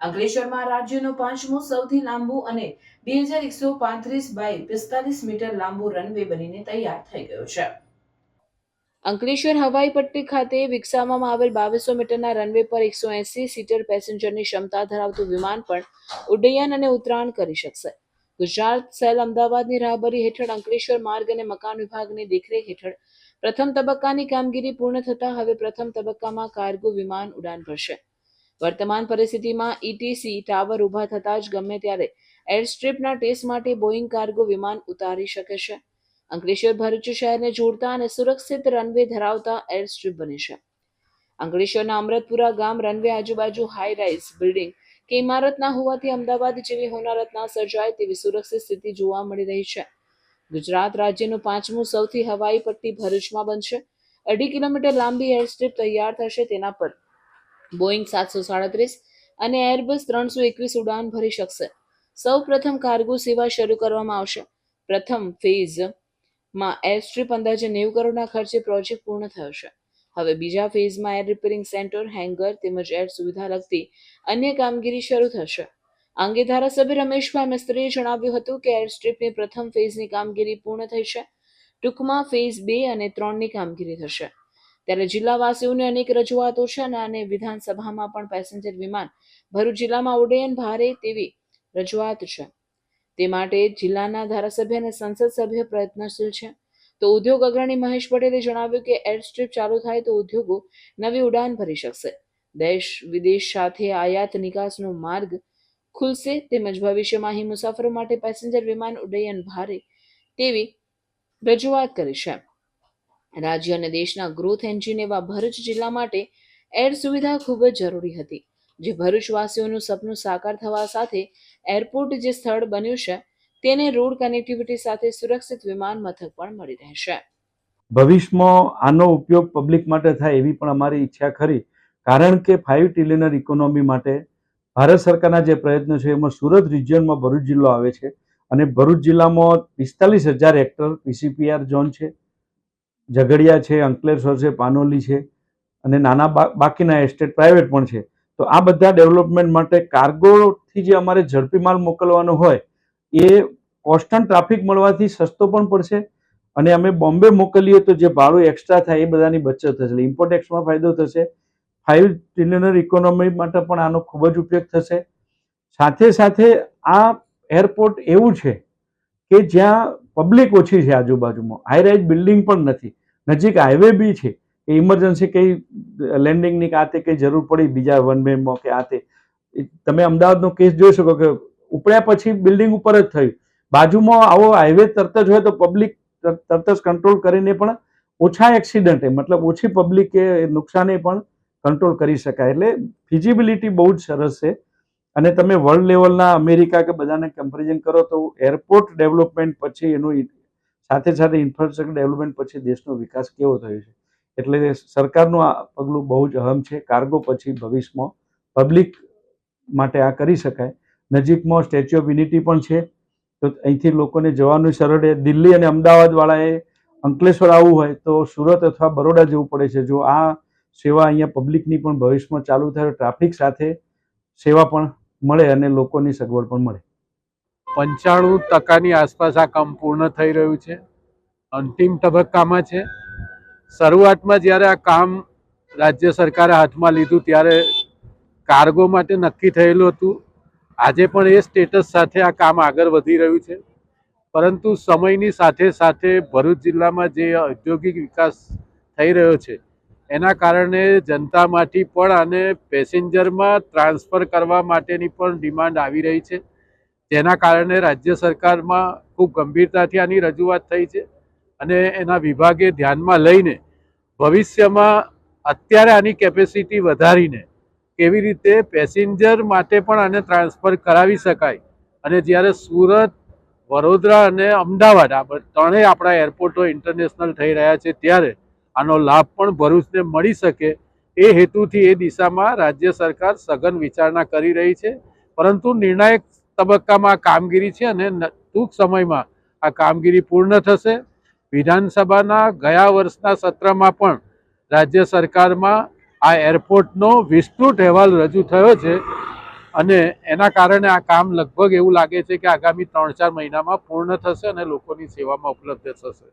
અંકલેશ્વરમાં રાજ્યનો 5મો સૌથી લાંબો અને 2135 બાય 45 મીટર લાંબો રનવે બનીને તૈયાર થઈ ગયો છે. અંકલેશ્વર હવાઈ પટ્ટી ખાતે વિકસાવવામાં આવેલ 2200 મીટરના રનવે પર 180 સીટર પેસેન્જરની ક્ષમતા ધરાવતું વિમાન પણ ઉડ્ડયન અને ઉતરાણ કરી શકશે. ગુજરાત સેલ અમદાવાદની રાહબરી હેઠળ અંકલેશ્વર માર્ગ અને મકાન વિભાગની દેખરેખ હેઠળ પ્રથમ તબક્કાની કામગીરી પૂર્ણ થતા હવે પ્રથમ તબક્કામાં કાર્ગો વિમાન ઉડાન ભરશે. વર્તમાન પરિસ્થિતિમાં ETC ટાવર ઊભા થતાં જ ગમે ત્યારે એરસ્ટ્રીપના ટેસ્ટ માટે બોઈંગ કાર્ગો વિમાન ઉતારી શકે છે. અંકલેશ્વર ભરૂચ શહેરને જોડતા અને સુરક્ષિત રનવે ધરાવતા એરસ્ટ્રીપ બને છે. અંકલેશ્વરના અમૃતપુરા ગામ રનવે આજુબાજુ હાઈ રાઇઝ બિલ્ડિંગ કે ઇમારત ના હોવાથી અમદાવાદ જેવી હોનારત ના સર્જાય તેવી સુરક્ષિત સ્થિતિ જોવા મળી રહી છે. ગુજરાત રાજ્યનું 5મું સૌથી હવાઈ પટ્ટી ભરૂચમાં બનશે. 2.5 કિલોમીટર લાંબી એરસ્ટ્રીપ તૈયાર થશે. તેના પર બોઈંગ 737 અને એરબસ 321 ઉડાન ભરી શકશે. સૌ પ્રથમ કાર્ગો સેવા શરૂ કરવામાં આવશે. પ્રથમ ફેઝમાં એરસ્ટ્રીપ અંદાજે 90 કરોડના ખર્ચે પ્રોજેક્ટ પૂર્ણ થયો છે. હવે બીજા ફેઝમાં એર રિપેરિંગ સેન્ટર, હેંગર તેમજ એર સુવિધા લગતી અન્ય કામગીરી શરૂ થશે. અંગે ધારાસભ્ય રમેશભાઈ મિસ્ત્રીએ જણાવ્યું હતું કે એરસ્ટ્રીપની પ્રથમ ફેઝની કામગીરી પૂર્ણ થઈ છે. ટૂંકમાં ફેઝ 2 અને 3ની કામગીરી થશે. ત્યારે જિલ્લાવાસીઓની અનેક રજૂઆતો છે અને વિધાનસભામાં પણ પેસેન્જર વિમાન ભરૂચ જિલ્લામાં ઉડ્ડયન ભારે તેવી રજૂઆત છે. તે માટે જિલ્લાના ધારાસભ્ય અને સંસદ સભ્ય પ્રયત્નશીલ છે. તો ઉદ્યોગ અગ્રણી મહેશ પટેલે જણાવ્યું કે એરસ્ટ્રીપ ચાલુ થાય તો ઉદ્યોગો નવી ઉડાન ભરી શકશે. દેશ વિદેશ સાથે આયાત નિકાસનો માર્ગ ખુલશે તેમજ ભવિષ્યમાં અહીં મુસાફરો માટે પેસેન્જર વિમાન ઉડ્ડયન ભારે તેવી રજૂઆત કરી છે. રાજ્ય અને દેશના ગ્રોથ એન્જિન એવા ભરૂચ જિલ્લા માટે એર સુવિધા ખૂબ જ જરૂરી હતી, જે ભરૂચવાસીઓનું સપનું સાકાર થવા સાથે એરપોર્ટ જે સ્થળ બન્યું છે તેને રોડ કનેક્ટિવિટી સાથે સુરક્ષિત વિમાન મથક પણ મળી રહેશે. ભવિષ્યમાં આનો ઉપયોગ પબ્લિક માટે થાય એવી પણ અમારી ઈચ્છા ખરી, કારણ કે 5 ટ્રિલિયનર ઇકોનોમી માટે ભારત સરકારના જે પ્રયત્નો છે એમાં સુરત રિજિયનમાં ભરૂચ જિલ્લો આવે છે અને ભરૂચ જિલ્લામાં 45,000 હેક્ટર PCPR ઝોન છે, ઝઘડિયા છે, અંકલેશ્વર છે, પાનોલી છે અને નાના બાકીના એસ્ટેટ પ્રાઇવેટ પણ છે. તો આ બધા ડેવલપમેન્ટ માટે કાર્ગોથી જે અમારે ઝડપી માલ મોકલવાનો હોય એ કોન્સ્ટન્ટ ટ્રાફિક મળવાથી સસ્તો પણ પડશે અને અમે બોમ્બે મોકલીએ તો જે ભાડું એક્સ્ટ્રા થાય એ બધાની બચત થશે. ઇમ્પોર્ટ એક્સમાં ફાયદો થશે. 5 ટ્રિલિયનર ઇકોનોમી માટે પણ આનો ખૂબ જ ઉપયોગ થશે. સાથે સાથે આ એરપોર્ટ એવું છે કે જ્યાં પબ્લિક ઓછી છે, આજુબાજુમાં હાઈ રાઇઝ બિલ્ડિંગ પણ નથી, નજીક હાઈવે બી છે કે ઇમરજન્સી કંઈ લેન્ડિંગની કે આ તે કંઈ જરૂર પડી બીજા વન વેમાં કે આ તે, તમે અમદાવાદનો કેસ જોઈ શકો કે ઉપડ્યા પછી બિલ્ડિંગ ઉપર જ થયું. બાજુમાં આવો હાઈવે તરત જ હોય તો પબ્લિક તરત જ કંટ્રોલ કરીને પણ ઓછા એક્સિડન્ટે મતલબ ઓછી પબ્લિકે નુકસાને પણ કંટ્રોલ કરી શકાય. એટલે ફિઝિબિલિટી બહુ જ સરસ છે અને તમે વર્લ્ડ લેવલના અમેરિકા કે બધાને કમ્પેરિઝન કરો તો એરપોર્ટ ડેવલપમેન્ટ પછી એનું સાથે સાથે ઇન્ફ્રાસ્ટ્રક્ચર ડેવલપમેન્ટ પછી દેશનો વિકાસ કેવો થયો છે. એટલે સરકારનું આ પગલું બહુ જ અહમ છે. કાર્ગો પછી ભવિષ્યમાં પબ્લિક માટે આ કરી શકાય. નજીકમાં સ્ટેચ્યુ ઓફ યુનિટી પણ છે તો અહીંથી લોકોને જવાનું સરળ. દિલ્હી અને અમદાવાદવાળાએ અંકલેશ્વર આવવું હોય તો સુરત અથવા બરોડા જવું પડે છે. જો આ સેવા અહીંયા પબ્લિકની પણ ભવિષ્યમાં ચાલુ થાય ટ્રાફિક સાથે સેવા પણ મળે અને લોકોની સગવડ પણ મળે. 95% આસપાસ આ કામ પૂર્ણ થઈ રહ્યું છે, અંતિમ તબક્કામાં છે. શરૂઆતમાં જ્યારે આ કામ રાજ્ય સરકારે હાથમાં લીધું ત્યારે કાર્ગો માટે નક્કી થયેલું હતું. આજે પણ એ સ્ટેટસ સાથે આ કામ આગળ વધી રહ્યું છે, પરંતુ સમયની સાથે સાથે ભરૂચ જિલ્લામાં જે ઔદ્યોગિક વિકાસ થઈ રહ્યો છે એના કારણે જનતામાંથી પણ આને પેસેન્જરમાં ટ્રાન્સફર કરવા માટેની પણ ડિમાન્ડ આવી રહી છે, જેના કારણે રાજ્ય સરકારમાં ખૂબ ગંભીરતાથી આની રજૂઆત થઈ છે અને એના વિભાગે ધ્યાનમાં લઈને ભવિષ્યમાં અત્યારે આની કેપેસિટી વધારીને કેવી રીતે પેસેન્જર માટે પણ આને ટ્રાન્સફર કરાવી શકાય અને જ્યારે સુરત, વડોદરા અને અમદાવાદ આ ત્રણેય આપણા એરપોર્ટો ઇન્ટરનેશનલ થઈ રહ્યા છે ત્યારે આનો લાભ પણ ભરૂચને મળી શકે એ હેતુથી એ દિશામાં રાજ્ય સરકાર સઘન વિચારણા કરી રહી છે. પરંતુ નિર્ણાયક તબક્કામાં કામગીરી છે અને ટૂંક સમયમાં આ કામગીરી પૂર્ણ થશે. વિધાનસભાના ગયા વર્ષના સત્રમાં પણ રાજ્ય સરકારમાં આ એરપોર્ટનો વિસ્તૃત અહેવાલ રજૂ થયો છે અને એના કારણે આ કામ લગભગ એવું લાગે છે કે આગામી 3-4 મહિનામાં પૂર્ણ થશે અને લોકોની સેવામાં ઉપલબ્ધ થશે.